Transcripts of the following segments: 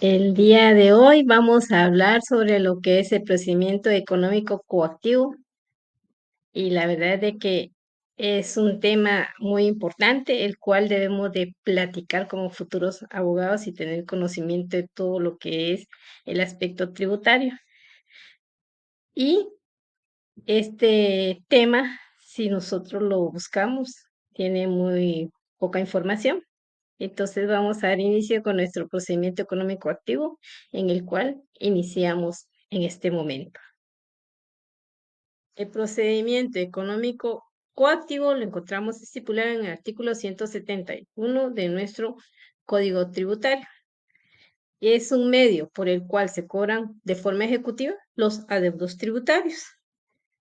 El día de hoy vamos a hablar sobre lo que es el procedimiento económico coactivo y la verdad es de que es un tema muy importante, el cual debemos de platicar como futuros abogados y tener conocimiento de todo lo que es el aspecto tributario. Y este tema, si nosotros lo buscamos, tiene muy poca información. Entonces vamos a dar inicio con nuestro procedimiento económico activo, en el cual iniciamos en este momento. El procedimiento económico coactivo lo encontramos estipulado en el artículo 171 de nuestro Código Tributario. Es un medio por el cual se cobran de forma ejecutiva los adeudos tributarios.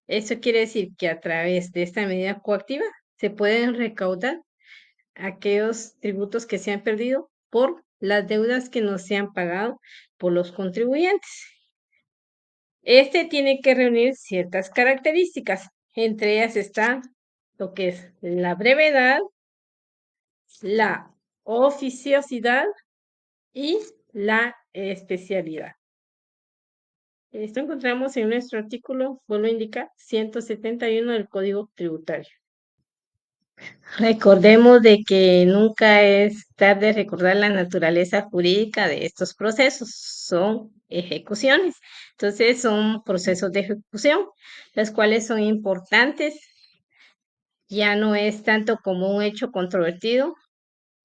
Eso quiere decir que a través de esta medida coactiva se pueden recaudar aquellos tributos que se han perdido por las deudas que no se han pagado por los contribuyentes. Este tiene que reunir ciertas características. Entre ellas está lo que es la brevedad, la oficiosidad y la especialidad. Esto encontramos en nuestro artículo, vuelvo a indicar, 171 del Código Tributario. Recordemos de que nunca es tarde recordar la naturaleza jurídica de estos procesos. Son ejecuciones. Entonces, son procesos de ejecución, los cuales son importantes. Ya no es tanto como un hecho controvertido,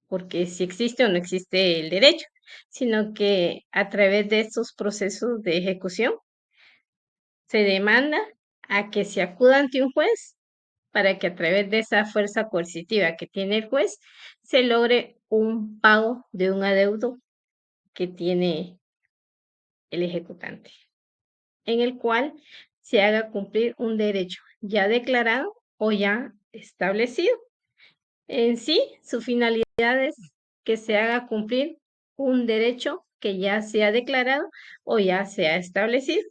porque si existe o no existe el derecho, sino que a través de estos procesos de ejecución se demanda a que se acuda ante un juez para que a través de esa fuerza coercitiva que tiene el juez se logre un pago de un adeudo que tiene el ejecutante, en el cual se haga cumplir un derecho ya declarado o ya establecido. En sí, su finalidad es que se haga cumplir un derecho que ya se ha declarado o ya se ha establecido.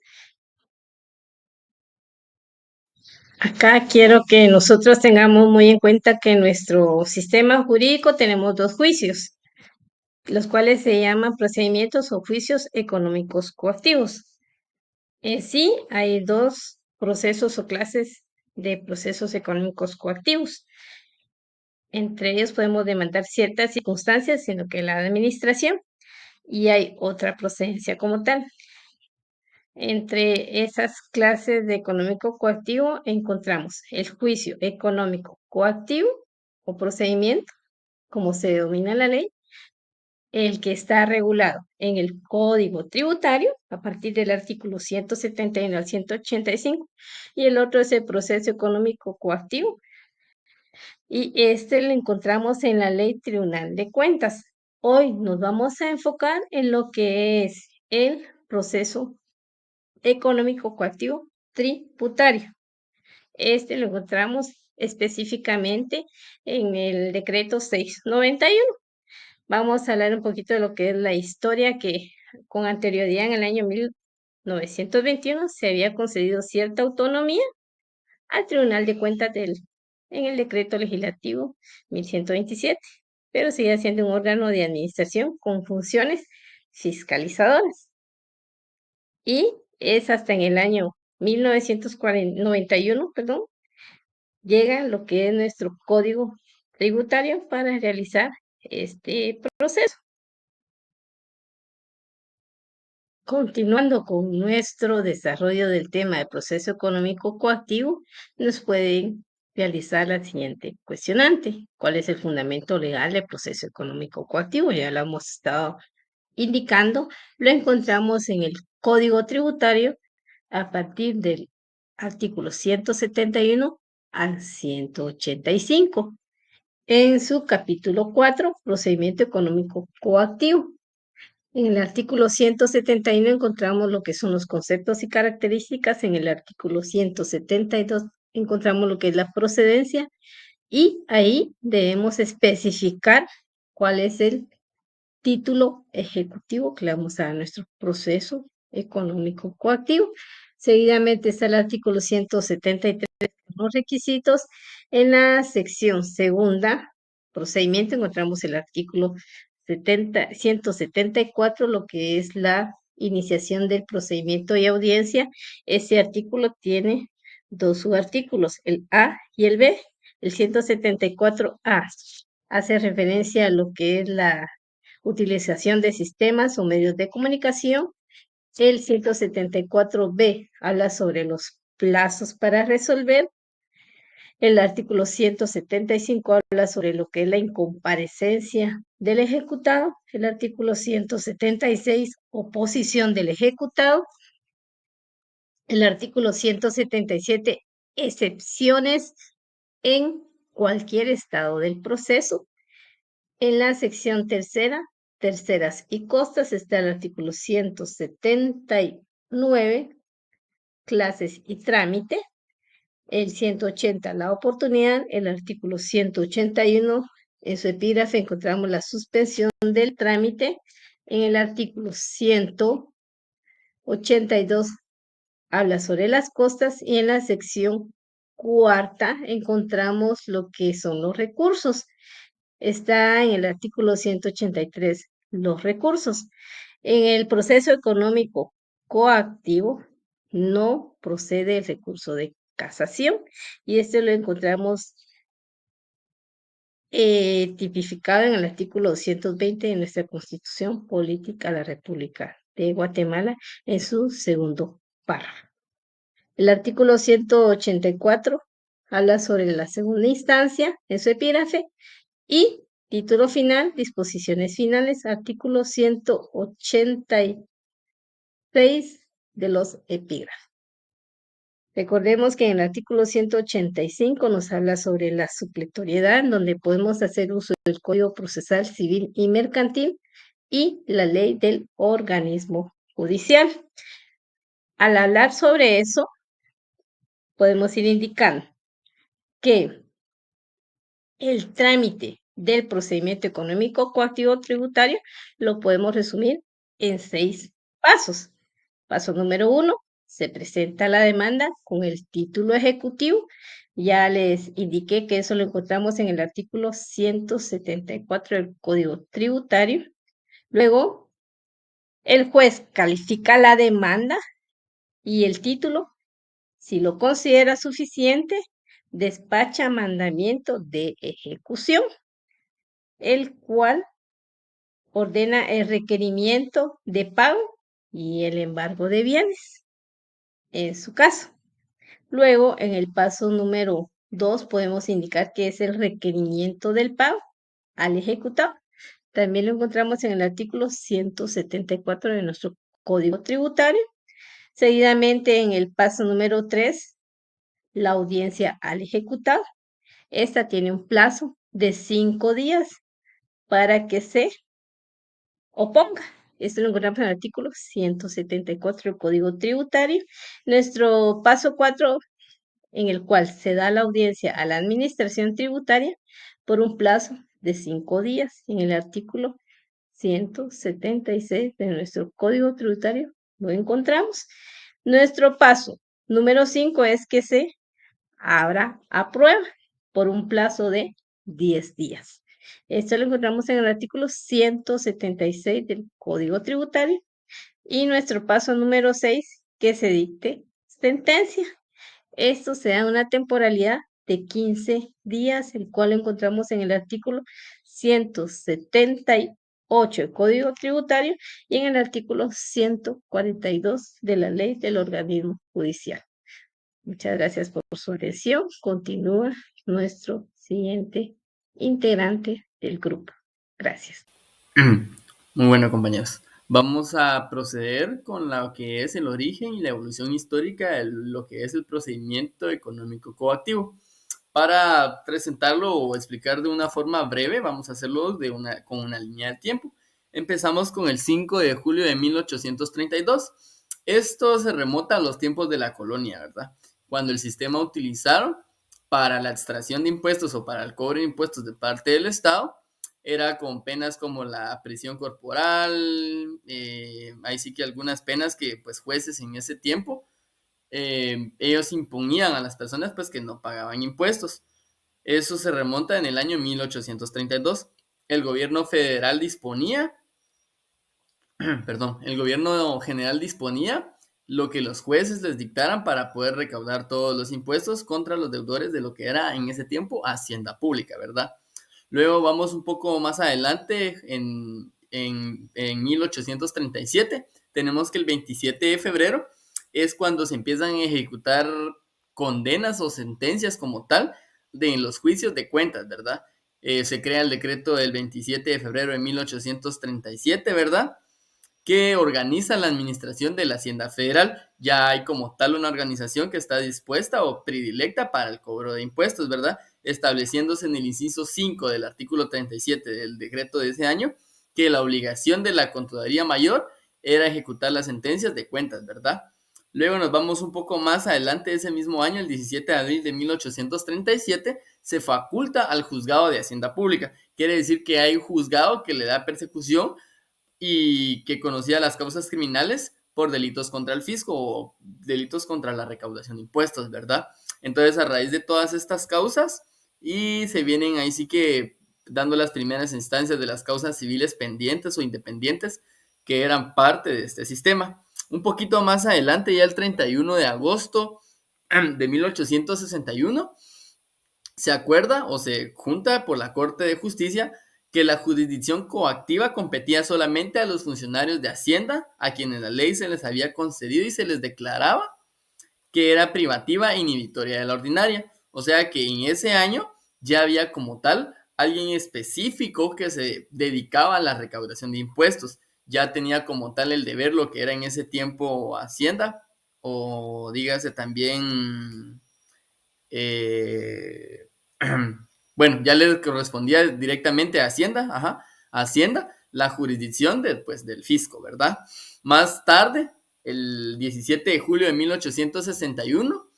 Acá quiero que nosotros tengamos muy en cuenta que en nuestro sistema jurídico tenemos dos juicios, los cuales se llaman procedimientos o juicios económicos coactivos. En sí, hay dos procesos o clases de procesos económicos coactivos. Entre ellos podemos demandar ciertas circunstancias, sino que la administración, y hay otra procedencia como tal. Entre esas clases de económico coactivo encontramos el juicio económico coactivo o procedimiento, como se denomina la ley, el que está regulado en el Código Tributario a partir del artículo 171 al 185, y el otro es el proceso económico coactivo, y este lo encontramos en la Ley Tribunal de Cuentas. Hoy nos vamos a enfocar en lo que es el proceso económico coactivo tributario. Este lo encontramos específicamente en el decreto 691. Vamos a hablar un poquito de lo que es la historia, que con anterioridad en el año 1921 se había concedido cierta autonomía al Tribunal de Cuentas en el decreto legislativo 1127, pero sigue siendo un órgano de administración con funciones fiscalizadoras. Y es hasta en el año 1991, perdón, llega lo que es nuestro código tributario para realizar este proceso. Continuando con nuestro desarrollo del tema de proceso económico coactivo, nos pueden realizar la siguiente cuestionante. ¿Cuál es el fundamento legal del proceso económico coactivo? Ya lo hemos estado indicando, lo encontramos en el Código Tributario a partir del artículo 171 al 185, en su capítulo 4, procedimiento económico coactivo. En el artículo 171 encontramos lo que son los conceptos y características. En el artículo 172 encontramos lo que es la procedencia, y ahí debemos especificar cuál es el título ejecutivo que le vamos a dar a nuestro proceso económico coactivo. Seguidamente está el artículo 173, los requisitos. En la sección segunda, procedimiento, encontramos el artículo 174, lo que es la iniciación del procedimiento y audiencia. Ese artículo tiene dos subartículos, el A y el B. El 174A hace referencia a lo que es la utilización de sistemas o medios de comunicación. El 174B habla sobre los plazos para resolver. El artículo 175 habla sobre lo que es la incomparecencia del ejecutado. El artículo 176, oposición del ejecutado. El artículo 177, excepciones en cualquier estado del proceso. En la sección tercera, terceras y costas, está el artículo 179, clases y trámite. El 180, la oportunidad. El artículo 181, en su epígrafe encontramos la suspensión del trámite. En el artículo 182 habla sobre las costas y en la sección cuarta encontramos lo que son los recursos. Está en el artículo 183, los recursos. En el proceso económico coactivo no procede el recurso de casación y esto lo encontramos tipificado en el artículo 220 de nuestra Constitución Política de la República de Guatemala en su segundo párrafo. El artículo 184 habla sobre la segunda instancia en su epígrafe y título final, disposiciones finales, artículo 186 de los epígrafes. Recordemos que en el artículo 185 nos habla sobre la supletoriedad, donde podemos hacer uso del Código Procesal Civil y Mercantil y la ley del organismo judicial. Al hablar sobre eso, podemos ir indicando que el trámite del procedimiento económico coactivo tributario lo podemos resumir en 6 pasos. Paso número 1, se presenta la demanda con el título ejecutivo. Ya les indiqué que eso lo encontramos en el artículo 174 del Código Tributario. Luego, el juez califica la demanda y el título. Si lo considera suficiente, despacha mandamiento de ejecución, el cual ordena el requerimiento de pago y el embargo de bienes, en su caso. Luego, en el paso número 2, podemos indicar que es el requerimiento del pago al ejecutado. También lo encontramos en el artículo 174 de nuestro Código Tributario. Seguidamente, en el paso número 3, la audiencia al ejecutado. Esta tiene un plazo de 5 días para que se oponga. Esto lo encontramos en el artículo 174 del Código Tributario. Nuestro paso 4, en el cual se da la audiencia a la administración tributaria por un plazo de 5 días. En el artículo 176 de nuestro Código Tributario lo encontramos. Nuestro paso número 5 es que se abra a prueba por un plazo de 10 días. Esto lo encontramos en el artículo 176 del Código Tributario. Y nuestro paso número 6, que se dicte sentencia. Esto se da una temporalidad de 15 días, el cual encontramos en el artículo 178 del Código Tributario y en el artículo 142 de la Ley del Organismo Judicial. Muchas gracias por su atención. Continúa nuestro siguiente integrante del grupo. Gracias. Muy bueno, compañeros. Vamos a proceder con lo que es el origen y la evolución histórica de lo que es el procedimiento económico coactivo. Para presentarlo o explicar de una forma breve, vamos a hacerlo con una línea de tiempo. Empezamos con el 5 de julio de 1832. Esto se remota a los tiempos de la colonia, ¿verdad? Cuando el sistema utilizaron para la extracción de impuestos o para el cobro de impuestos de parte del Estado era con penas como la prisión corporal, ahí sí que algunas penas que pues jueces en ese tiempo, ellos imponían a las personas pues que no pagaban impuestos. Eso se remonta en el año 1832. el gobierno federal disponía, perdón, el gobierno general disponía lo que los jueces les dictaran para poder recaudar todos los impuestos contra los deudores de lo que era en ese tiempo Hacienda Pública, ¿verdad? Luego vamos un poco más adelante, en 1837, tenemos que el 27 de febrero es cuando se empiezan a ejecutar condenas o sentencias como tal de los juicios de cuentas, ¿verdad? Se crea el decreto del 27 de febrero de 1837, ¿verdad? Que organiza la administración de la Hacienda Federal. Ya hay como tal una organización que está dispuesta o predilecta para el cobro de impuestos, ¿verdad? Estableciéndose en el inciso 5 del artículo 37 del decreto de ese año que la obligación de la Contraloría Mayor era ejecutar las sentencias de cuentas, ¿verdad? Luego nos vamos un poco más adelante ese mismo año, el 17 de abril de 1837, se faculta al juzgado de Hacienda Pública. Quiere decir que hay un juzgado que le da persecución y que conocía las causas criminales por delitos contra el fisco o delitos contra la recaudación de impuestos, ¿verdad? Entonces, a raíz de todas estas causas, y se vienen ahí sí que dando las primeras instancias de las causas civiles pendientes o independientes que eran parte de este sistema. Un poquito más adelante, ya el 31 de agosto de 1861, se acuerda o se junta por la Corte de Justicia que la jurisdicción coactiva competía solamente a los funcionarios de Hacienda, a quienes la ley se les había concedido y se les declaraba que era privativa e inhibitoria de la ordinaria. O sea que en ese año ya había como tal alguien específico que se dedicaba a la recaudación de impuestos. Ya tenía como tal el deber lo que era en ese tiempo Hacienda, o dígase también eh, bueno, ya le correspondía directamente a Hacienda, ajá, a Hacienda, la jurisdicción de, pues, del fisco, ¿verdad? Más tarde, el 17 de julio de 1861,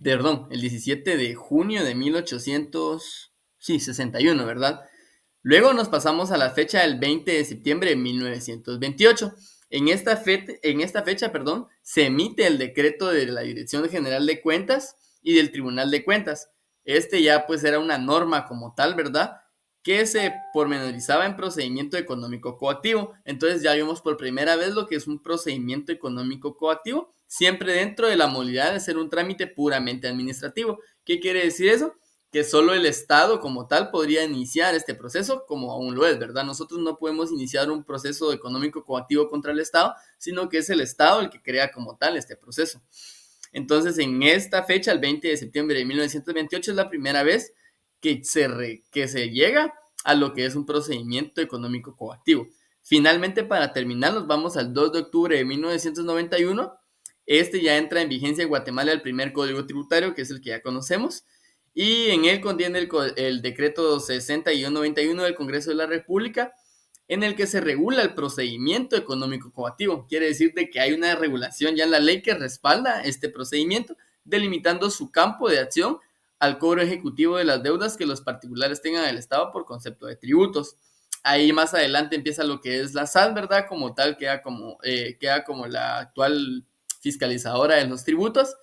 perdón, el 17 de junio de 1861, ¿verdad? Luego nos pasamos a la fecha del 20 de septiembre de 1928. En esta fecha, perdón, se emite el decreto de la Dirección General de Cuentas y del Tribunal de Cuentas. Este ya pues era una norma como tal, ¿verdad? Que se pormenorizaba en procedimiento económico coactivo. Entonces ya vimos por primera vez lo que es un procedimiento económico coactivo, siempre dentro de la modalidad de ser un trámite puramente administrativo. ¿Qué quiere decir eso? Que solo el Estado como tal podría iniciar este proceso, como aún lo es, ¿verdad? Nosotros no podemos iniciar un proceso económico coactivo contra el Estado, sino que es el Estado el que crea como tal este proceso. Entonces, en esta fecha, el 20 de septiembre de 1928, es la primera vez que se llega a lo que es un procedimiento económico coactivo. Finalmente, para terminar, nos vamos al 2 de octubre de 1991. Este ya entra en vigencia en Guatemala el primer código tributario, que es el que ya conocemos, y en él contiene el decreto 60-91 del Congreso de la República, en el que se regula el procedimiento económico coactivo. Quiere decir de que hay una regulación ya en la ley que respalda este procedimiento, delimitando su campo de acción al cobro ejecutivo de las deudas que los particulares tengan al Estado por concepto de tributos. Ahí más adelante empieza lo que es la SAT, ¿verdad? Como tal, queda como la actual fiscalizadora de los tributos.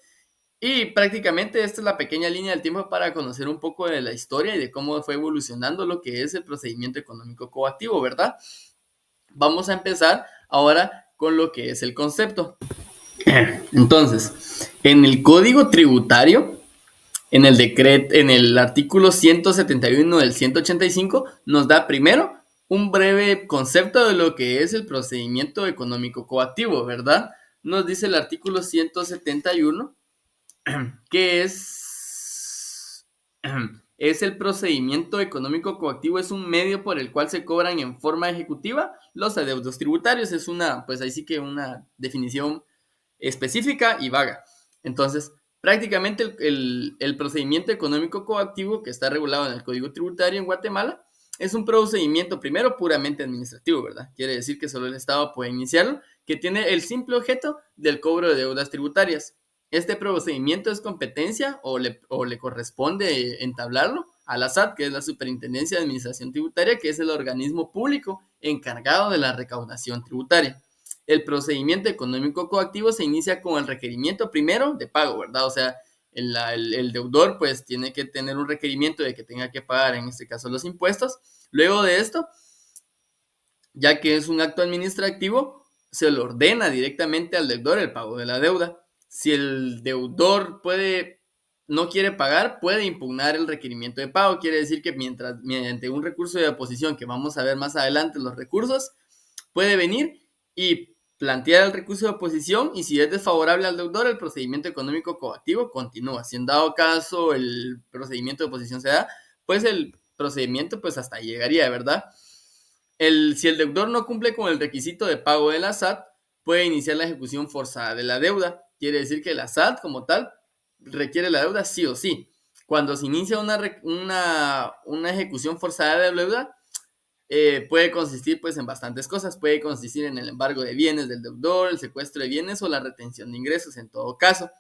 Y prácticamente esta es la pequeña línea del tiempo para conocer un poco de la historia y de cómo fue evolucionando lo que es el procedimiento económico coactivo, ¿verdad? Vamos a empezar ahora con lo que es el concepto. Entonces, en el Código Tributario, en el artículo 171 del 185, nos da primero un breve concepto de lo que es el procedimiento económico coactivo, ¿verdad? Nos dice el artículo 171 que es el procedimiento económico coactivo, es un medio por el cual se cobran en forma ejecutiva los adeudos tributarios. Es una, pues ahí sí que una definición específica y vaga. Entonces, prácticamente el procedimiento económico coactivo que está regulado en el Código Tributario en Guatemala es un procedimiento primero puramente administrativo, ¿verdad? Quiere decir que solo el Estado puede iniciarlo, que tiene el simple objeto del cobro de deudas tributarias. Este procedimiento es competencia o le corresponde entablarlo a la SAT, que es la Superintendencia de Administración Tributaria, que es el organismo público encargado de la recaudación tributaria. El procedimiento económico coactivo se inicia con el requerimiento primero de pago, ¿verdad? O sea, el deudor pues tiene que tener un requerimiento de que tenga que pagar, en este caso, los impuestos. Luego de esto, ya que es un acto administrativo, se le ordena directamente al deudor el pago de la deuda. Si el deudor no quiere pagar, puede impugnar el requerimiento de pago. Quiere decir que mediante un recurso de oposición, que vamos a ver más adelante los recursos, puede venir y plantear el recurso de oposición, y si es desfavorable al deudor, el procedimiento económico coactivo continúa. Si en dado caso el procedimiento de oposición se da, pues el procedimiento pues hasta llegaría, ¿verdad? Si el deudor no cumple con el requisito de pago de la SAT, puede iniciar la ejecución forzada de la deuda. Quiere decir que la SAT como tal requiere la deuda sí o sí. Cuando se inicia una ejecución forzada de la deuda, puede consistir pues en bastantes cosas. Puede consistir en el embargo de bienes del deudor, el secuestro de bienes o la retención de ingresos en todo caso.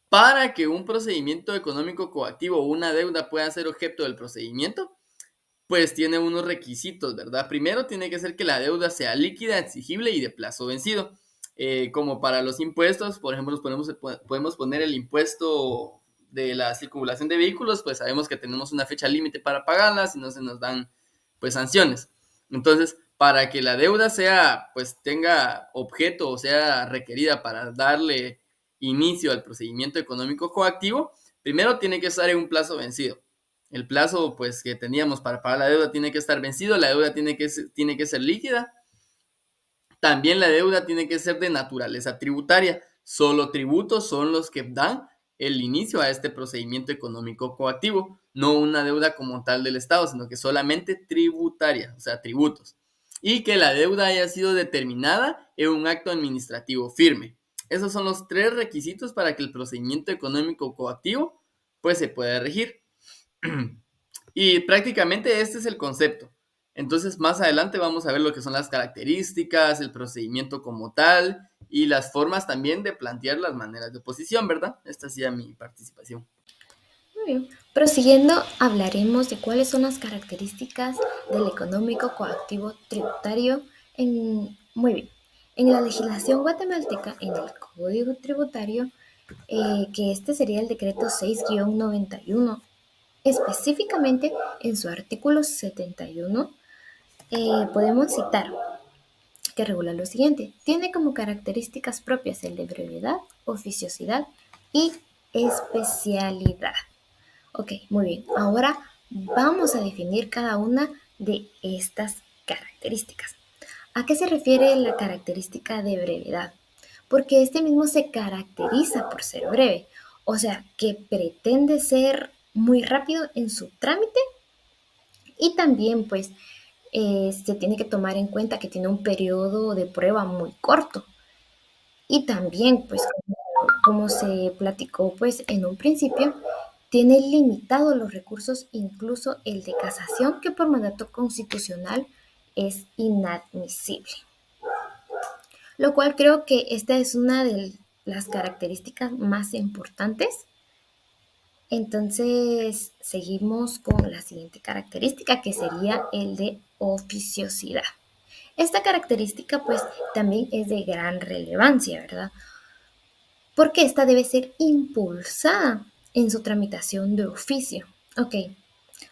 Para que un procedimiento económico coactivo o una deuda pueda ser objeto del procedimiento, pues tiene unos requisitos, ¿verdad? Primero tiene que ser que la deuda sea líquida, exigible y de plazo vencido. Como para los impuestos, por ejemplo, podemos poner el impuesto de la circulación de vehículos, pues sabemos que tenemos una fecha límite para pagarla, si no se nos dan pues sanciones. Entonces, para que la deuda pues tenga objeto o sea requerida para darle inicio al procedimiento económico coactivo, primero tiene que estar en un plazo vencido. El plazo pues que teníamos para pagar la deuda tiene que estar vencido, la deuda tiene que ser líquida. También la deuda tiene que ser de naturaleza tributaria. Solo tributos son los que dan el inicio a este procedimiento económico coactivo, no una deuda como tal del Estado, sino que solamente tributaria, o sea, tributos. Y que la deuda haya sido determinada en un acto administrativo firme. Esos son los 3 requisitos para que el procedimiento económico coactivo pues se pueda regir. Y prácticamente este es el concepto. Entonces, más adelante vamos a ver lo que son las características, el procedimiento como tal y las formas también de plantear las maneras de oposición, ¿verdad? Esta sería mi participación. Muy bien. Prosiguiendo, hablaremos de cuáles son las características del económico coactivo tributario. Muy bien. En la legislación guatemalteca, en el Código Tributario, que este sería el decreto 6-91, específicamente en su artículo 71, podemos citar que regula lo siguiente. Tiene como características propias el de brevedad, oficiosidad y especialidad. Ok, muy bien. Ahora vamos a definir cada una de estas características. ¿A qué se refiere la característica de brevedad? Porque este mismo se caracteriza por ser breve, o sea, que pretende ser muy rápido en su trámite y también pues se tiene que tomar en cuenta que tiene un periodo de prueba muy corto. Y también pues como se platicó pues en un principio, tiene limitados los recursos, incluso el de casación, que por mandato constitucional es inadmisible. Lo cual creo que esta es una de las características más importantes. Entonces, seguimos con la siguiente característica, que sería el de oficiosidad. Esta característica, pues, también es de gran relevancia, ¿verdad? Porque esta debe ser impulsada en su tramitación de oficio. Ok,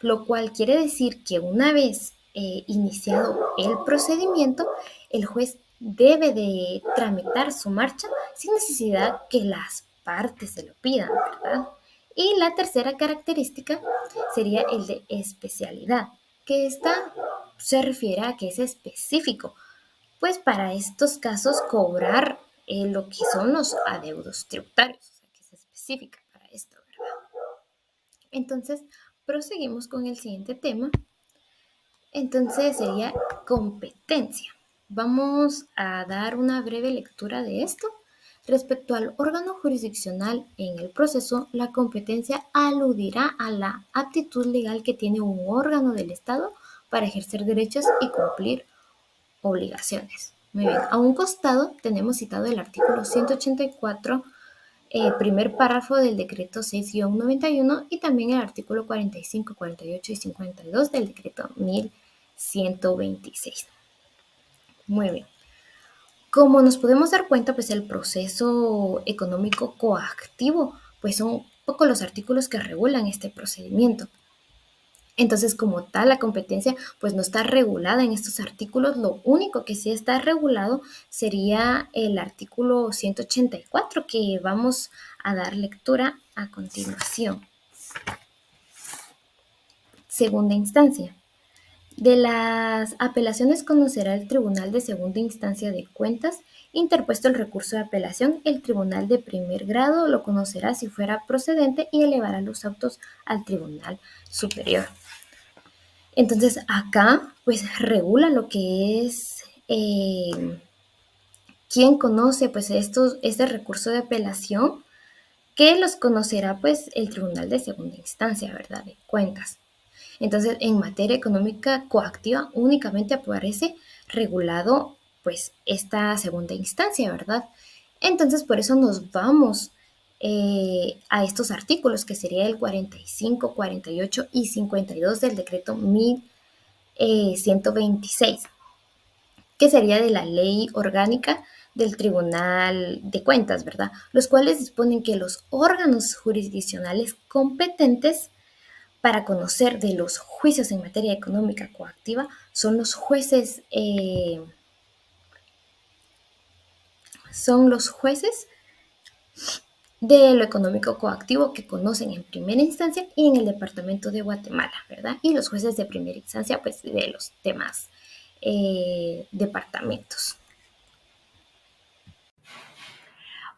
lo cual quiere decir que una vez iniciado el procedimiento, el juez debe de tramitar su marcha sin necesidad que las partes se lo pidan, ¿verdad? Y la tercera característica sería el de especialidad, que esta se refiere a que es específico, pues para estos casos cobrar lo que son los adeudos tributarios, o sea, que es específica para esto, ¿verdad? Entonces, proseguimos con el siguiente tema. Entonces sería competencia. Vamos a dar una breve lectura de esto. Respecto al órgano jurisdiccional en el proceso, la competencia aludirá a la aptitud legal que tiene un órgano del Estado para ejercer derechos y cumplir obligaciones. Muy bien, a un costado tenemos citado el artículo 184, primer párrafo del decreto 6-91 y también el artículo 45, 48 y 52 del decreto 1126. Muy bien. Como nos podemos dar cuenta, pues el proceso económico coactivo pues son un poco los artículos que regulan este procedimiento. Entonces, como tal, la competencia pues no está regulada en estos artículos. Lo único que sí está regulado sería el artículo 184 que vamos a dar lectura a continuación. Segunda instancia. De las apelaciones conocerá el Tribunal de Segunda Instancia de Cuentas. Interpuesto el recurso de apelación, el Tribunal de Primer Grado lo conocerá si fuera procedente y elevará los autos al Tribunal Superior. Entonces acá pues regula lo que es quién conoce pues este recurso de apelación, que los conocerá pues el Tribunal de Segunda Instancia, ¿verdad? De Cuentas. Entonces en materia económica coactiva únicamente aparece regulado pues esta segunda instancia, ¿verdad? Entonces por eso nos vamos a estos artículos que sería el 45, 48 y 52 del decreto 1126, que sería de la ley orgánica del Tribunal de Cuentas, ¿verdad? Los cuales disponen que los órganos jurisdiccionales competentes para conocer de los juicios en materia económica coactiva son los jueces de lo económico coactivo que conocen en primera instancia y en el departamento de Guatemala, ¿verdad? Y los jueces de primera instancia, pues de los demás departamentos.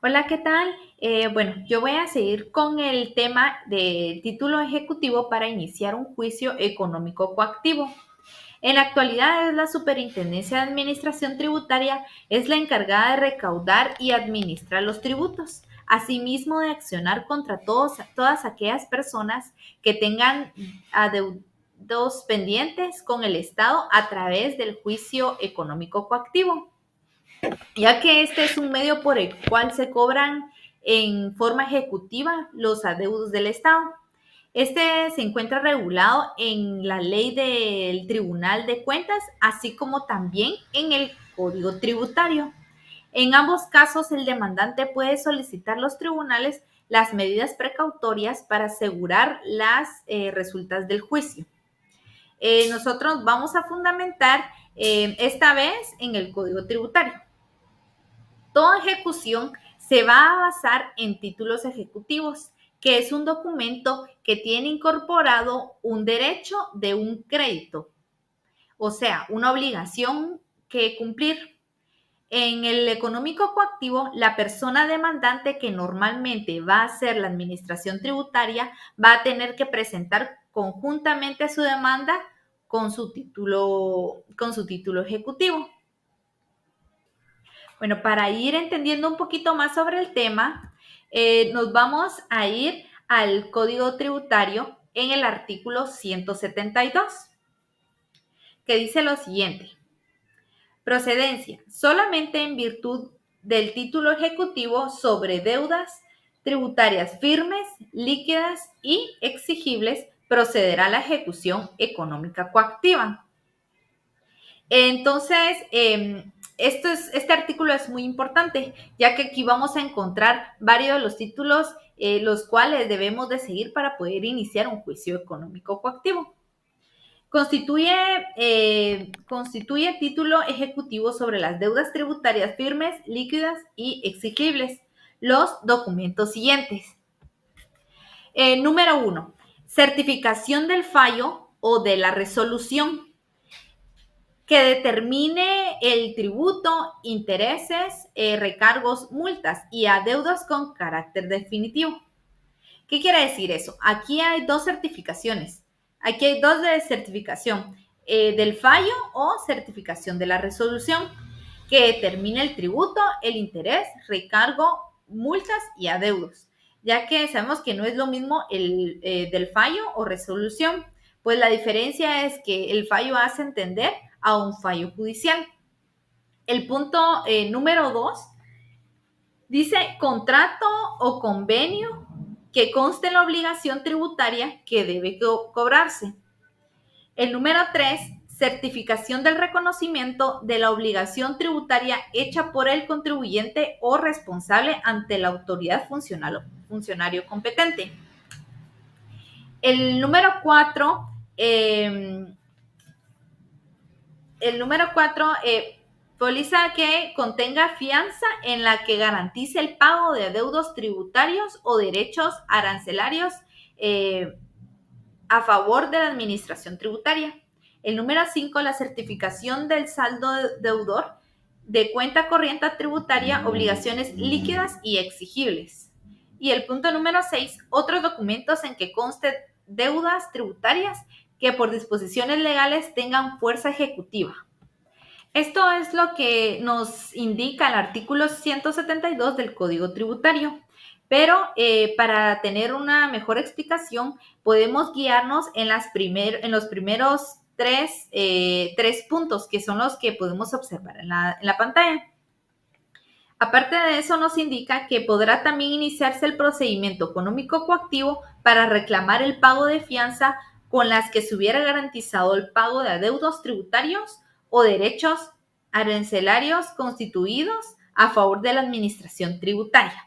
Hola, ¿qué tal? Bueno, yo voy a seguir con el tema del título ejecutivo para iniciar un juicio económico coactivo. En la actualidad, la Superintendencia de Administración Tributaria es la encargada de recaudar y administrar los tributos, asimismo de accionar contra todas aquellas personas que tengan adeudos pendientes con el Estado a través del juicio económico coactivo, ya que este es un medio por el cual se cobran en forma ejecutiva los adeudos del Estado. Este se encuentra regulado en la ley del Tribunal de Cuentas, así como también en el Código Tributario. En ambos casos, el demandante puede solicitar a los tribunales las medidas precautorias para asegurar las resultas del juicio. Nosotros vamos a fundamentar esta vez en el Código Tributario. Toda ejecución se va a basar en títulos ejecutivos, que es un documento que tiene incorporado un derecho de un crédito, o sea, una obligación que cumplir. En el económico coactivo, la persona demandante, que normalmente va a ser la administración tributaria, va a tener que presentar conjuntamente su demanda con su título ejecutivo. Bueno, para ir entendiendo un poquito más sobre el tema, nos vamos a ir al Código Tributario en el artículo 172, que dice lo siguiente: procedencia, solamente en virtud del título ejecutivo sobre deudas tributarias firmes, líquidas y exigibles, procederá la ejecución económica coactiva. Entonces, este artículo es muy importante, ya que aquí vamos a encontrar varios de los títulos los cuales debemos de seguir para poder iniciar un juicio económico coactivo. Constituye título ejecutivo sobre las deudas tributarias firmes, líquidas y exigibles los documentos siguientes. Número 1. Certificación del fallo o de la resolución que determine el tributo, intereses, recargos, multas y adeudos con carácter definitivo. ¿Qué quiere decir eso? Aquí hay dos certificaciones. Aquí hay dos de certificación, del fallo o certificación de la resolución, que determina el tributo, el interés, recargo, multas y adeudos. Ya que sabemos que no es lo mismo el del fallo o resolución, pues la diferencia es que el fallo hace entender a un fallo judicial. El punto número 2 dice contrato o convenio que conste la obligación tributaria que debe cobrarse. El número 3, certificación del reconocimiento de la obligación tributaria hecha por el contribuyente o responsable ante la autoridad funcionario competente. El número 4, póliza que contenga fianza en la que garantice el pago de adeudos tributarios o derechos arancelarios a favor de la administración tributaria. El número 5, la certificación del saldo deudor de cuenta corriente tributaria, obligaciones líquidas y exigibles. Y el punto número 6, otros documentos en que conste deudas tributarias que por disposiciones legales tengan fuerza ejecutiva. Esto es lo que nos indica el artículo 172 del Código Tributario. Pero para tener una mejor explicación, podemos guiarnos en los primeros tres puntos, que son los que podemos observar en la pantalla. Aparte de eso, nos indica que podrá también iniciarse el procedimiento económico coactivo para reclamar el pago de fianza con las que se hubiera garantizado el pago de adeudos tributarios o derechos arancelarios constituidos a favor de la administración tributaria.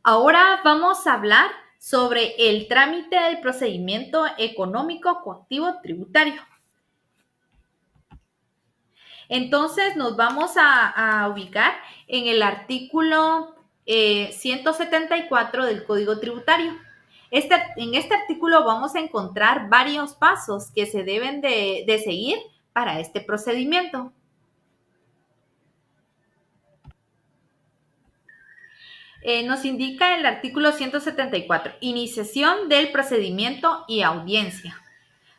Ahora vamos a hablar sobre el trámite del procedimiento económico coactivo tributario. Entonces nos vamos a ubicar en el artículo 174 del Código Tributario. En este artículo vamos a encontrar varios pasos que se deben de seguir para este procedimiento. Nos indica el artículo 174, iniciación del procedimiento y audiencia.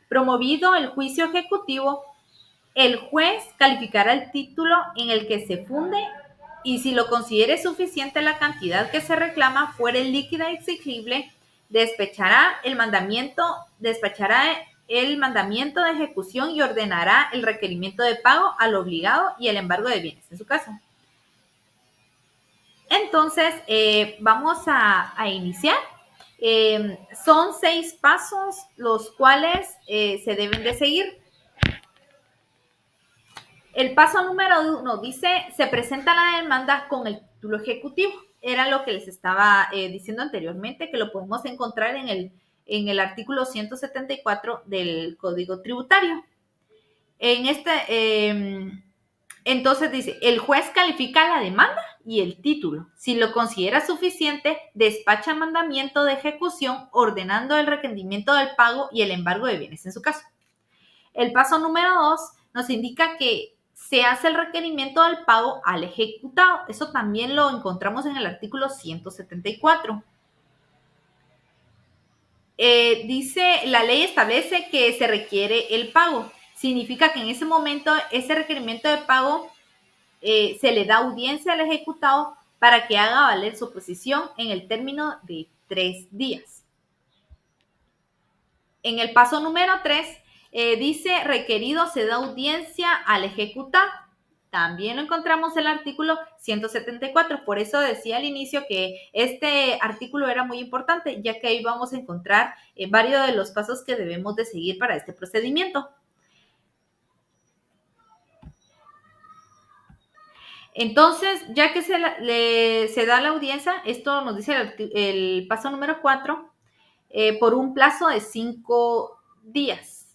Promovido el juicio ejecutivo, el juez calificará el título en el que se funde y si lo considere suficiente la cantidad que se reclama fuere líquida y exigible, despachará el mandamiento de ejecución y ordenará el requerimiento de pago al obligado y el embargo de bienes, en su caso. Entonces, vamos a iniciar. Son 6 pasos los cuales se deben de seguir. El paso número 1 dice, se presenta la demanda con el título ejecutivo. Era lo que les estaba diciendo anteriormente, que lo podemos encontrar en el artículo 174 del Código Tributario. Entonces dice, el juez califica la demanda y el título. Si lo considera suficiente, despacha mandamiento de ejecución ordenando el requerimiento del pago y el embargo de bienes en su caso. El paso número 2 nos indica que se hace el requerimiento del pago al ejecutado. Eso también lo encontramos en el artículo 174. La ley establece que se requiere el pago. Significa que en ese momento ese requerimiento de pago se le da audiencia al ejecutado para que haga valer su posición en el término de 3 días. En el paso número 3 dice requerido se da audiencia al ejecutado. También lo encontramos en el artículo 174. Por eso decía al inicio que este artículo era muy importante, ya que ahí vamos a encontrar varios de los pasos que debemos de seguir para este procedimiento. Entonces, ya que se da la audiencia, esto nos dice el paso número 4, por un plazo de 5 días.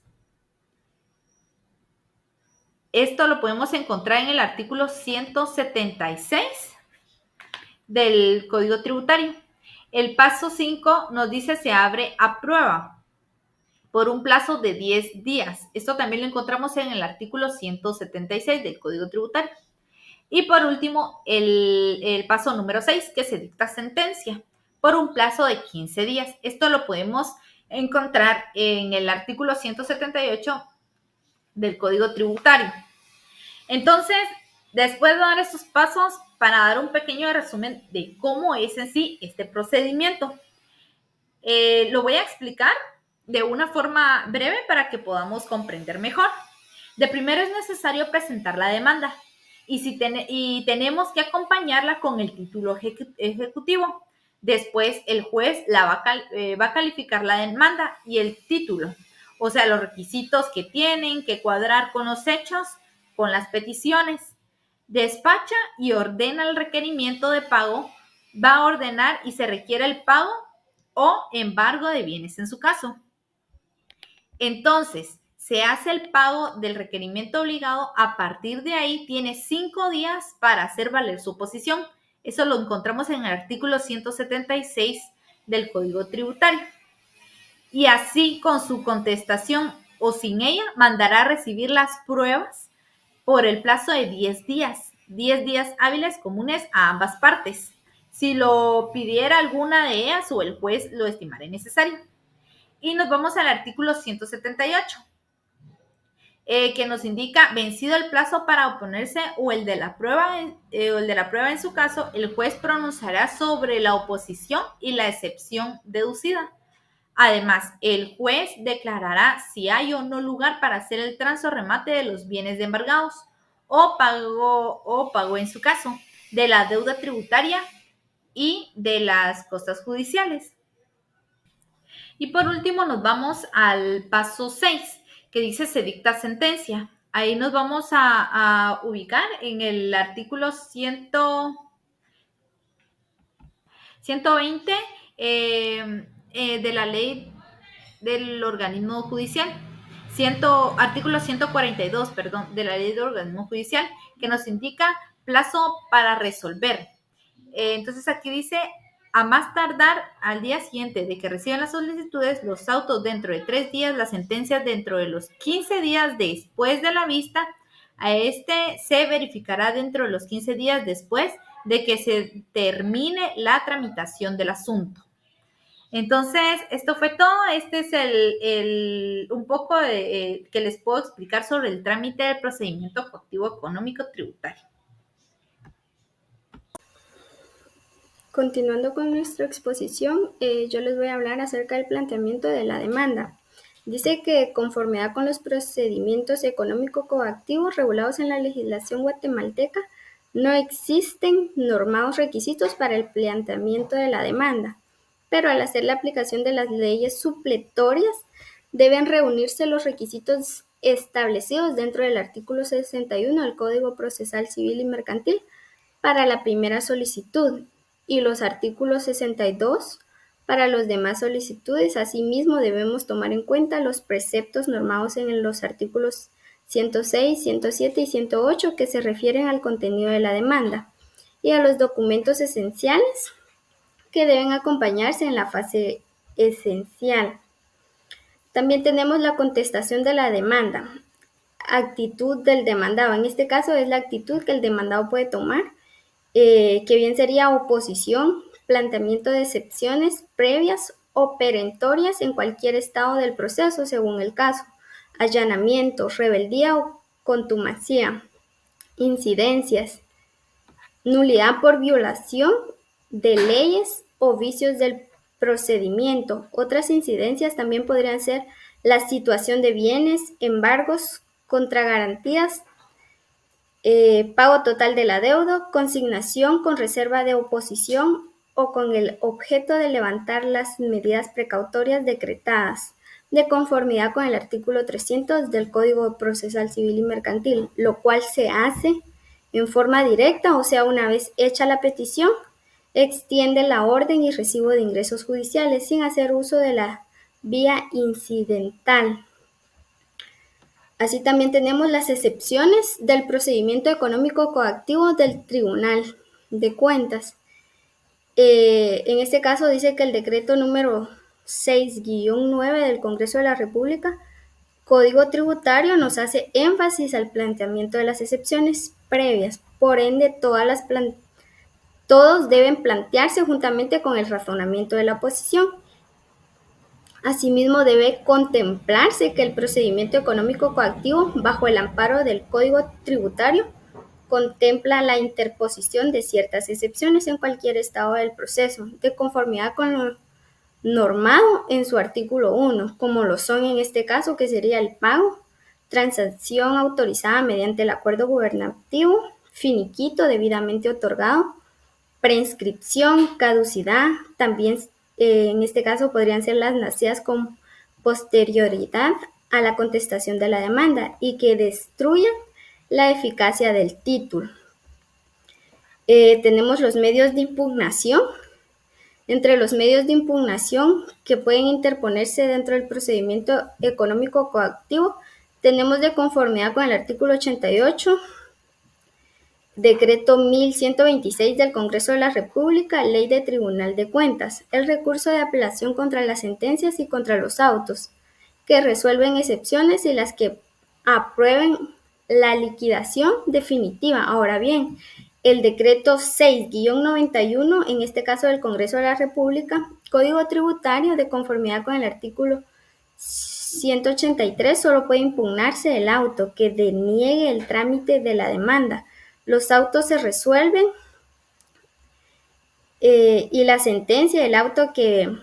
Esto lo podemos encontrar en el artículo 176 del Código Tributario. El paso 5 nos dice se abre a prueba por un plazo de 10 días. Esto también lo encontramos en el artículo 176 del Código Tributario. Y por último, el paso número 6, que se dicta sentencia por un plazo de 15 días. Esto lo podemos encontrar en el artículo 178 del Código Tributario. Entonces, después de dar estos pasos, para dar un pequeño resumen de cómo es en sí este procedimiento, lo voy a explicar de una forma breve para que podamos comprender mejor. De primero es necesario presentar la demanda. Y tenemos que acompañarla con el título ejecutivo. Después el juez va a calificar la demanda y el título. o sea, los requisitos que tienen que cuadrar con los hechos, con las peticiones. Despacha y ordena el requerimiento de pago, va a ordenar y se requiere el pago o embargo de bienes en su caso. Entonces, se hace el pago del requerimiento obligado. A partir de ahí, tiene 5 días para hacer valer su posición. Eso lo encontramos en el artículo 176 del Código Tributario. Y así, con su contestación o sin ella, mandará a recibir las pruebas por el plazo de 10 días. 10 días hábiles comunes a ambas partes. Si lo pidiera alguna de ellas o el juez lo estimara necesario. Y nos vamos al artículo 178, que nos indica vencido el plazo para oponerse o el de la prueba en su caso, el juez pronunciará sobre la oposición y la excepción deducida. Además, el juez declarará si hay o no lugar para hacer el trance o remate de los bienes embargados o pago en su caso de la deuda tributaria y de las costas judiciales. Y por último nos vamos al paso 6, que dice se dicta sentencia. Ahí nos vamos a ubicar en el artículo 120 de la ley del organismo judicial. Artículo 142, de la ley del organismo judicial, que nos indica plazo para resolver. Entonces aquí dice, a más tardar al día siguiente de que reciban las solicitudes, los autos dentro de 3 días, las sentencias dentro de los 15 días después de la vista. A este se verificará dentro de los 15 días después de que se termine la tramitación del asunto. Entonces, esto fue todo. Este es un poco que les puedo explicar sobre el trámite del procedimiento coactivo económico tributario. Continuando con nuestra exposición, yo les voy a hablar acerca del planteamiento de la demanda. Dice que conformidad con los procedimientos económico-coactivos regulados en la legislación guatemalteca, no existen normados requisitos para el planteamiento de la demanda, pero al hacer la aplicación de las leyes supletorias, deben reunirse los requisitos establecidos dentro del artículo 61 del Código Procesal Civil y Mercantil para la primera solicitud, y los artículos 62 para las demás solicitudes. Asimismo, debemos tomar en cuenta los preceptos normados en los artículos 106, 107 y 108 que se refieren al contenido de la demanda y a los documentos esenciales que deben acompañarse en la fase esencial. También tenemos la contestación de la demanda, actitud del demandado. En este caso es la actitud que el demandado puede tomar, que bien sería oposición, planteamiento de excepciones previas o perentorias en cualquier estado del proceso según el caso, allanamiento, rebeldía o contumacía, incidencias, nulidad por violación de leyes o vicios del procedimiento. Otras incidencias también podrían ser la situación de bienes, embargos, contragarantías, pago total de la deuda, consignación con reserva de oposición o con el objeto de levantar las medidas precautorias decretadas, de conformidad con el artículo 300 del Código Procesal Civil y Mercantil, lo cual se hace en forma directa, o sea, una vez hecha la petición, extiende la orden y recibo de ingresos judiciales sin hacer uso de la vía incidental. Así también tenemos las excepciones del procedimiento económico coactivo del Tribunal de Cuentas. En este caso dice que el decreto número 6-9 del Congreso de la República, Código Tributario, nos hace énfasis al planteamiento de las excepciones previas. Por ende, todos deben plantearse juntamente con el razonamiento de la oposición. Asimismo, debe contemplarse que el procedimiento económico coactivo, bajo el amparo del Código Tributario, contempla la interposición de ciertas excepciones en cualquier estado del proceso, de conformidad con lo normado en su artículo 1, como lo son en este caso, que sería el pago, transacción autorizada mediante el acuerdo gubernativo, finiquito debidamente otorgado, prescripción, caducidad. También en este caso podrían ser las nacidas posterioridad a la contestación de la demanda y que destruyan la eficacia del título. Tenemos los medios de impugnación. Entre los medios de impugnación que pueden interponerse dentro del procedimiento económico coactivo, tenemos, de conformidad con el artículo 88, Decreto 1126 del Congreso de la República, Ley de Tribunal de Cuentas, el recurso de apelación contra las sentencias y contra los autos, que resuelven excepciones y las que aprueben la liquidación definitiva. Ahora bien, el decreto 6-91, en este caso del Congreso de la República, Código Tributario, de conformidad con el artículo 183, solo puede impugnarse el auto que deniegue el trámite de la demanda. Los autos se resuelven y la sentencia del auto que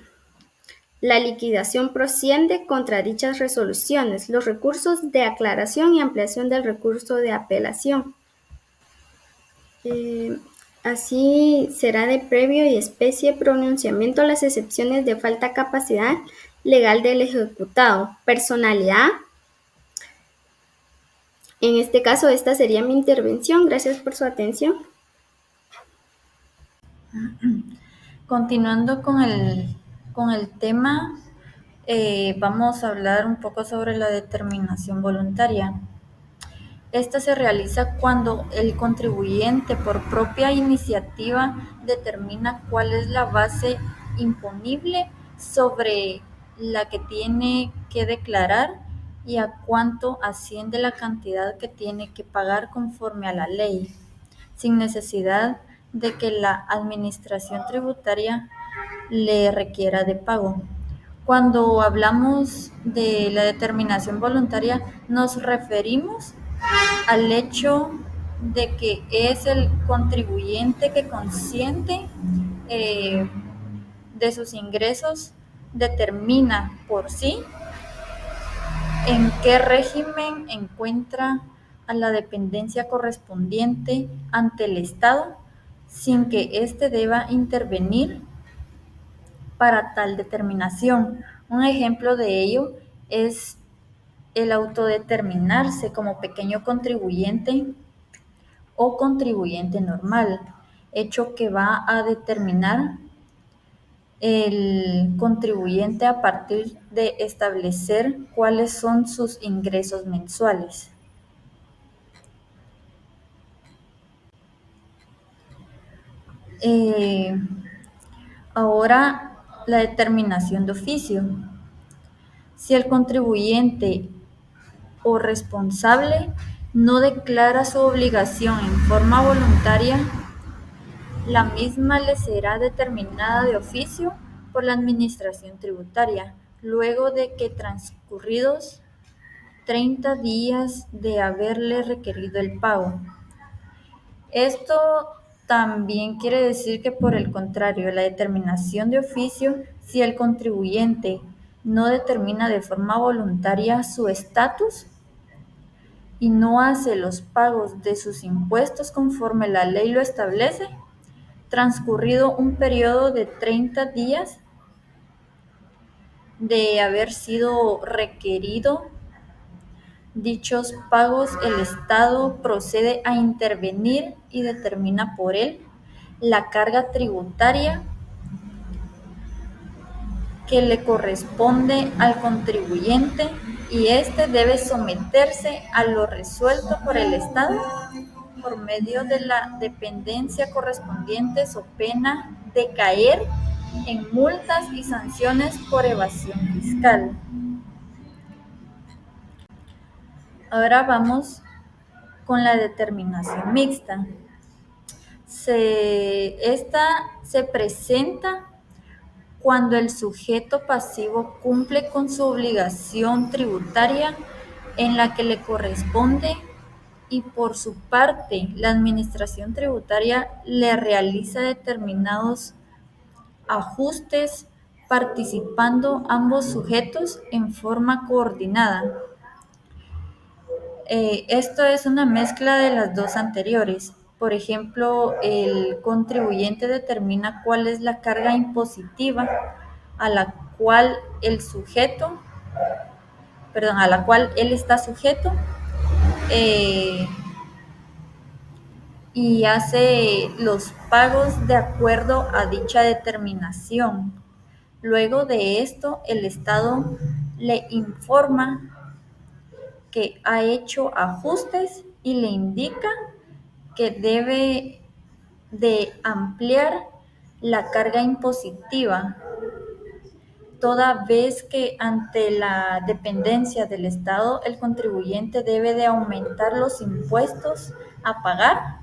la liquidación procede contra dichas resoluciones, los recursos de aclaración y ampliación del recurso de apelación. Así será de previo y especie pronunciamiento las excepciones de falta capacidad legal del ejecutado, personalidad. En este caso, esta sería mi intervención. Gracias por su atención. Continuando con el tema, vamos a hablar un poco sobre la determinación voluntaria. Esta se realiza cuando el contribuyente por propia iniciativa determina cuál es la base imponible sobre la que tiene que declarar y a cuánto asciende la cantidad que tiene que pagar conforme a la ley, sin necesidad de que la administración tributaria le requiera de pago. Cuando hablamos de la determinación voluntaria, nos referimos al hecho de que es el contribuyente que, consciente de sus ingresos, determina por sí en qué régimen encuentra a la dependencia correspondiente ante el Estado, sin que éste deba intervenir para tal determinación. Un ejemplo de ello es el autodeterminarse como pequeño contribuyente o contribuyente normal, hecho que va a determinar el contribuyente a partir de establecer cuáles son sus ingresos mensuales. Ahora, la determinación de oficio. Si el contribuyente o responsable no declara su obligación en forma voluntaria, la misma le será determinada de oficio por la Administración Tributaria, luego de que transcurridos 30 días de haberle requerido el pago. Esto también quiere decir que, por el contrario, la determinación de oficio, si el contribuyente no determina de forma voluntaria su estatus y no hace los pagos de sus impuestos conforme la ley lo establece, transcurrido un periodo de 30 días de haber sido requerido dichos pagos, el Estado procede a intervenir y determina por él la carga tributaria que le corresponde al contribuyente, y éste debe someterse a lo resuelto por el Estado por medio de la dependencia correspondiente, so pena de caer en multas y sanciones por evasión fiscal. Ahora vamos con la determinación mixta. Esta se presenta cuando el sujeto pasivo cumple con su obligación tributaria en la que le corresponde y, por su parte, la Administración Tributaria le realiza determinados ajustes, participando ambos sujetos en forma coordinada. Esto es una mezcla de las dos anteriores. Por ejemplo, el contribuyente determina cuál es la carga impositiva a la cual el sujeto a la cual él está sujeto, y hace los pagos de acuerdo a dicha determinación. Luego de esto, el Estado le informa que ha hecho ajustes y le indica que debe de ampliar la carga impositiva, toda vez que ante la dependencia del Estado el contribuyente debe de aumentar los impuestos a pagar,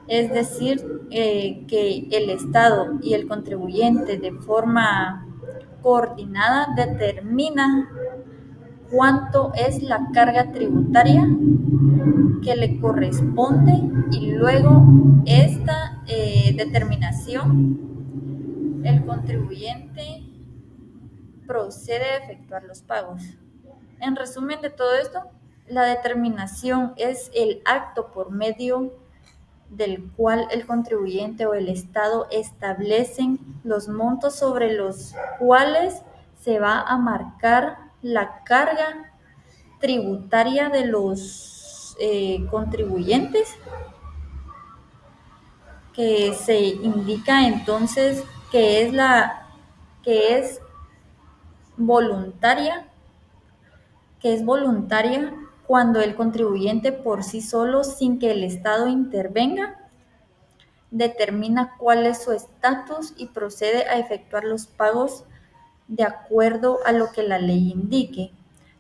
es decir, que el Estado y el contribuyente de forma coordinada determinan cuánto es la carga tributaria que le corresponde, y luego esta determinación, el contribuyente procede a efectuar los pagos. En resumen de todo esto, la determinación es el acto por medio del cual el contribuyente o el Estado establecen los montos sobre los cuales se va a marcar la carga tributaria de los contribuyentes, que se indica entonces que es voluntaria, cuando el contribuyente por sí solo, sin que el Estado intervenga, determina cuál es su estatus y procede a efectuar los pagos de acuerdo a lo que la ley indique.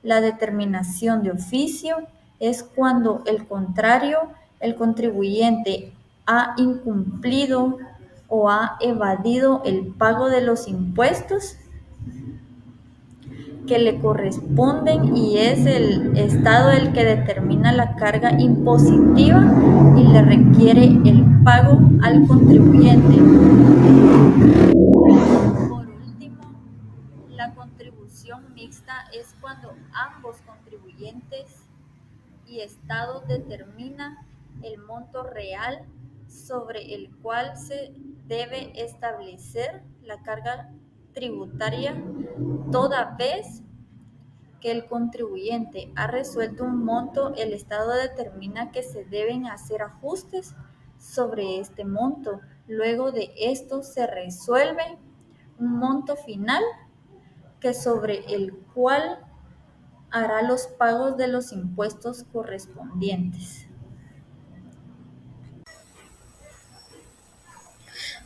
La determinación de oficio es cuando, el contrario, el contribuyente ha incumplido o ha evadido el pago de los impuestos que le corresponden, y es el Estado el que determina la carga impositiva y le requiere el pago al contribuyente. Por último, la contribución mixta es cuando ambos contribuyentes y Estado determinan el monto real sobre el cual se debe establecer la carga tributaria, toda vez que el contribuyente ha resuelto un monto, el Estado determina que se deben hacer ajustes sobre este monto. Luego de esto se resuelve un monto final que sobre el cual hará los pagos de los impuestos correspondientes.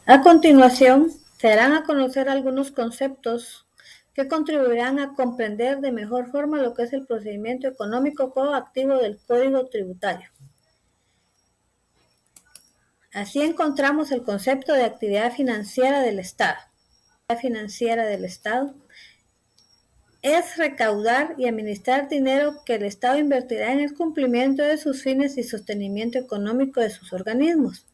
A continuación, se darán a conocer algunos conceptos que contribuirán a comprender de mejor forma lo que es el procedimiento económico coactivo del Código Tributario. Así encontramos el concepto de actividad financiera del Estado. La actividad financiera del Estado es recaudar y administrar dinero que el Estado invertirá en el cumplimiento de sus fines y sostenimiento económico de sus organismos.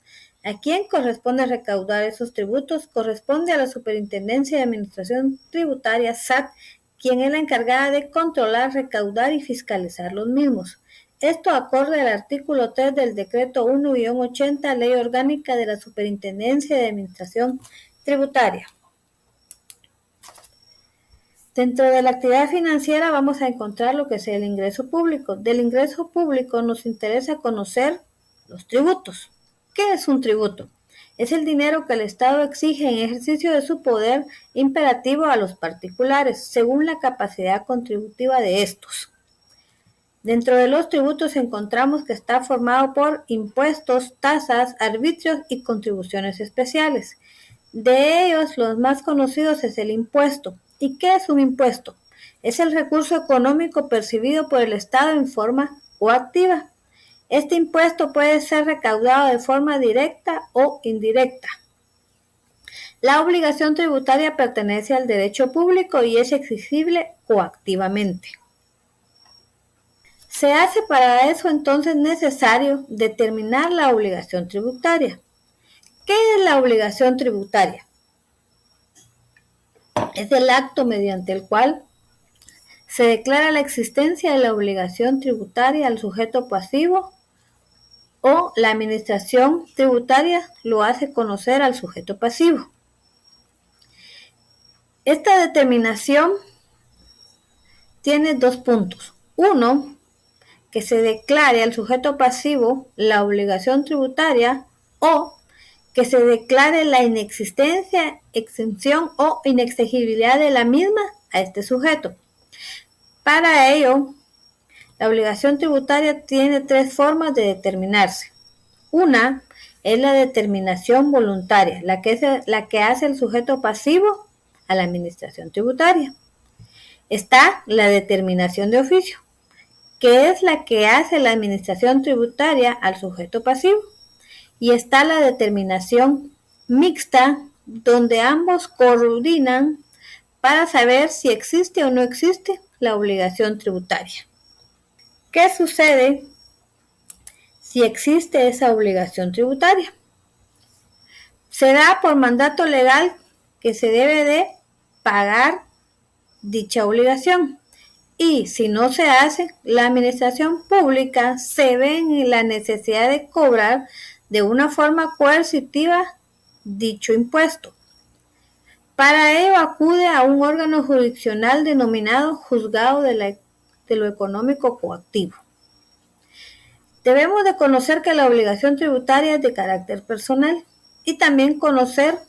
¿A quién corresponde recaudar esos tributos? Corresponde a la Superintendencia de Administración Tributaria, SAT, quien es la encargada de controlar, recaudar y fiscalizar los mismos. Esto acorde al artículo 3 del Decreto 1-80, Ley Orgánica de la Superintendencia de Administración Tributaria. Dentro de la actividad financiera vamos a encontrar lo que es el ingreso público. Del ingreso público nos interesa conocer los tributos. ¿Qué es un tributo? Es el dinero que el Estado exige en ejercicio de su poder imperativo a los particulares, según la capacidad contributiva de estos. Dentro de los tributos encontramos que está formado por impuestos, tasas, arbitrios y contribuciones especiales. De ellos, los más conocidos es el impuesto. ¿Y qué es un impuesto? Es el recurso económico percibido por el Estado en forma coactiva. Este impuesto puede ser recaudado de forma directa o indirecta. La obligación tributaria pertenece al derecho público y es exigible coactivamente. Se hace para eso entonces necesario determinar la obligación tributaria. ¿Qué es la obligación tributaria? Es el acto mediante el cual se declara la existencia de la obligación tributaria al sujeto pasivo, o la administración tributaria lo hace conocer al sujeto pasivo. Esta determinación tiene dos puntos. Uno, que se declare al sujeto pasivo la obligación tributaria o que se declare la inexistencia, exención o inexigibilidad de la misma a este sujeto. Para ello, la obligación tributaria tiene tres formas de determinarse. Una es la determinación voluntaria, la que hace el sujeto pasivo a la administración tributaria. Está la determinación de oficio, que es la que hace la administración tributaria al sujeto pasivo. Y está la determinación mixta, donde ambos coordinan para saber si existe o no existe la obligación tributaria. ¿Qué sucede si existe esa obligación tributaria? Se da por mandato legal que se debe de pagar dicha obligación. Y si no se hace, la administración pública se ve en la necesidad de cobrar de una forma coercitiva dicho impuesto. Para ello acude a un órgano jurisdiccional denominado juzgado de lo económico coactivo. Debemos de conocer que la obligación tributaria es de carácter personal y también conocer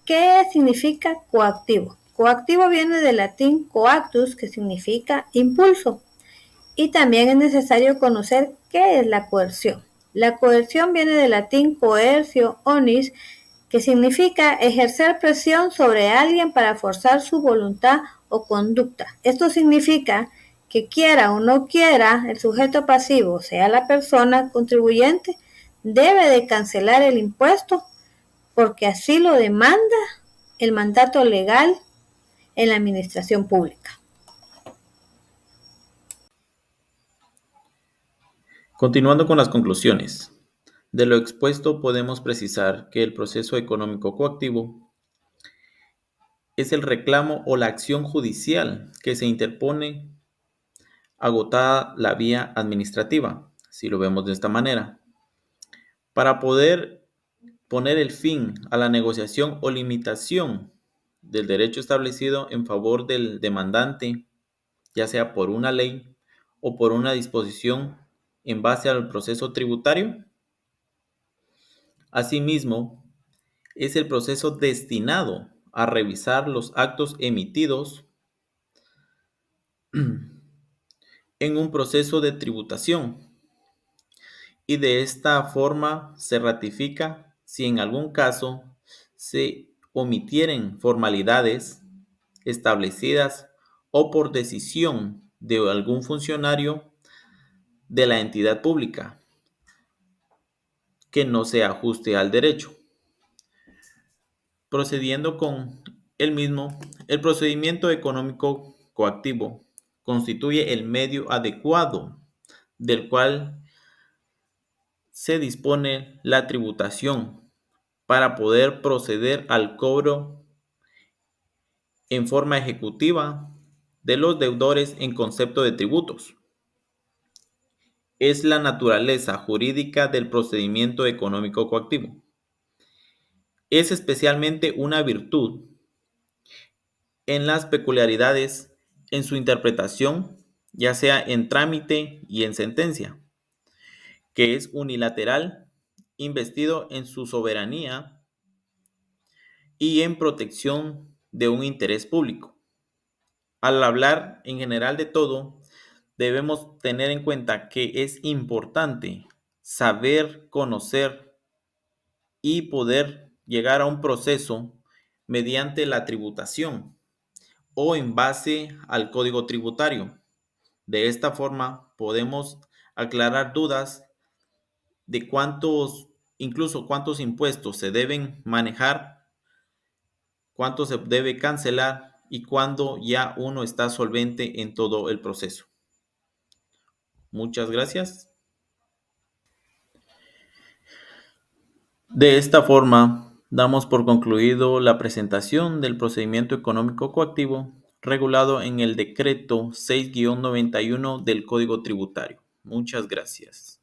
qué significa coactivo. Coactivo viene del latín coactus, que significa impulso, y también es necesario conocer qué es la coerción. La coerción viene del latín coercio onis, que significa ejercer presión sobre alguien para forzar su voluntad o conducta. Esto significa que quiera o no quiera el sujeto pasivo, o sea la persona contribuyente, debe de cancelar el impuesto porque así lo demanda el mandato legal en la administración pública. Continuando con las conclusiones. De lo expuesto podemos precisar que el proceso económico coactivo es el reclamo o la acción judicial que se interpone agotada la vía administrativa, si lo vemos de esta manera, para poder poner el fin a la negociación o limitación del derecho establecido en favor del demandante, ya sea por una ley o por una disposición en base al proceso tributario. Asimismo, es el proceso destinado a revisar los actos emitidos en un proceso de tributación y de esta forma se ratifica si en algún caso se omitieren formalidades establecidas o por decisión de algún funcionario de la entidad pública que no se ajuste al derecho. Procediendo con el mismo, el procedimiento económico coactivo constituye el medio adecuado del cual se dispone la tributación para poder proceder al cobro en forma ejecutiva de los deudores en concepto de tributos. Es la naturaleza jurídica del procedimiento económico coactivo. Es especialmente una virtud en las peculiaridades en su interpretación, ya sea en trámite y en sentencia, que es unilateral, investido en su soberanía y en protección de un interés público. Al hablar en general de todo, debemos tener en cuenta que es importante saber, conocer y poder llegar a un proceso mediante la tributación o en base al código tributario. De esta forma podemos aclarar dudas de incluso cuántos impuestos se deben manejar, cuánto se debe cancelar y cuándo ya uno está solvente en todo el proceso. Muchas gracias. De esta forma, damos por concluido la presentación del procedimiento económico coactivo regulado en el decreto 6-91 del Código Tributario. Muchas gracias.